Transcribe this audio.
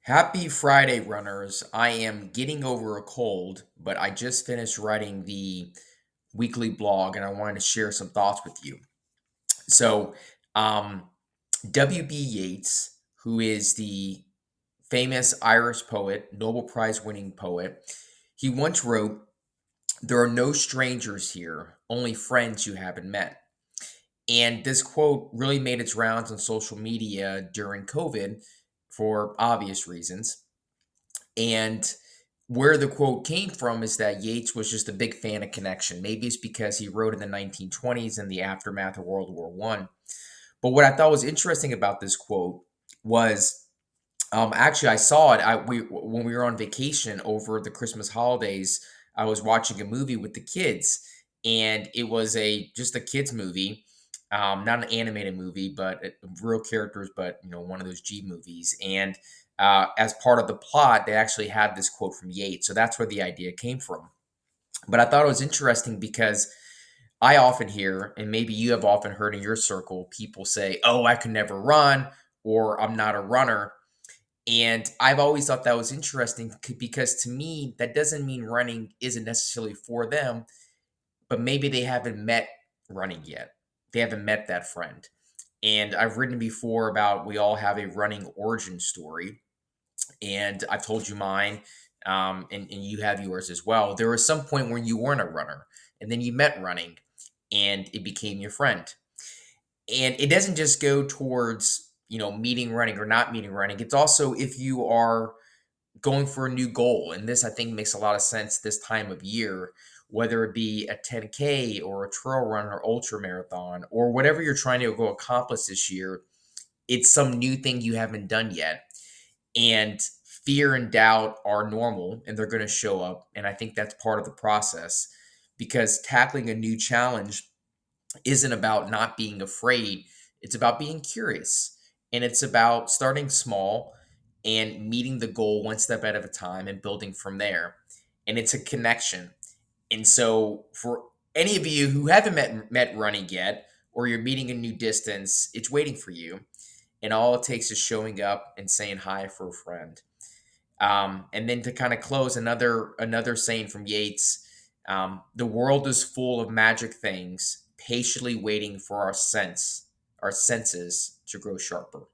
Happy Friday, runners. I am getting over a cold, but I just finished writing the weekly blog and I wanted to share some thoughts with you. So, um, W.B. Yeats, who is the famous Irish poet, Nobel Prize-winning poet, he once wrote, "There are no strangers here, only friends you haven't met." And this quote really made its rounds on social media during COVID for obvious reasons. And where the quote came from is that Yeats was just a big fan of connection. Maybe it's because he wrote in the 1920s in the aftermath of World War One. But what I thought was interesting about this quote was actually I saw it. When we were on vacation over the Christmas holidays, I was watching a movie with the kids, and it was a just a kids movie, not an animated movie, but real characters, but one of those G movies. And as part of the plot, they actually had this quote from Yeats, so that's where the idea came from. But I thought it was interesting because I often hear, and maybe you have often heard in your circle, people say, "Oh, I could never run," or "I'm not a runner." And I've always thought that was interesting because to me, that doesn't mean running isn't necessarily for them, but maybe they haven't met running yet. They haven't met that friend. And I've written before about we all have a running origin story, and I've told you mine, and you have yours as well. There was some point when you weren't a runner, and then you met running, and it became your friend. And it doesn't just go towards meeting running or not meeting running. It's also if you are going for a new goal. And this, I think, makes a lot of sense this time of year, whether it be a 10K or a trail run or ultra marathon or whatever you're trying to go accomplish this year. It's some new thing you haven't done yet. And fear and doubt are normal and they're going to show up. And I think that's part of the process because tackling a new challenge isn't about not being afraid, it's about being curious. And it's about starting small and meeting the goal one step at a time and building from there. And it's a connection. And so for any of you who haven't met running yet or you're meeting a new distance, it's waiting for you. And all it takes is showing up and saying hi for a friend. And then to kind of close, another saying from Yeats: "The world is full of magic things, patiently waiting for our senses to grow sharper."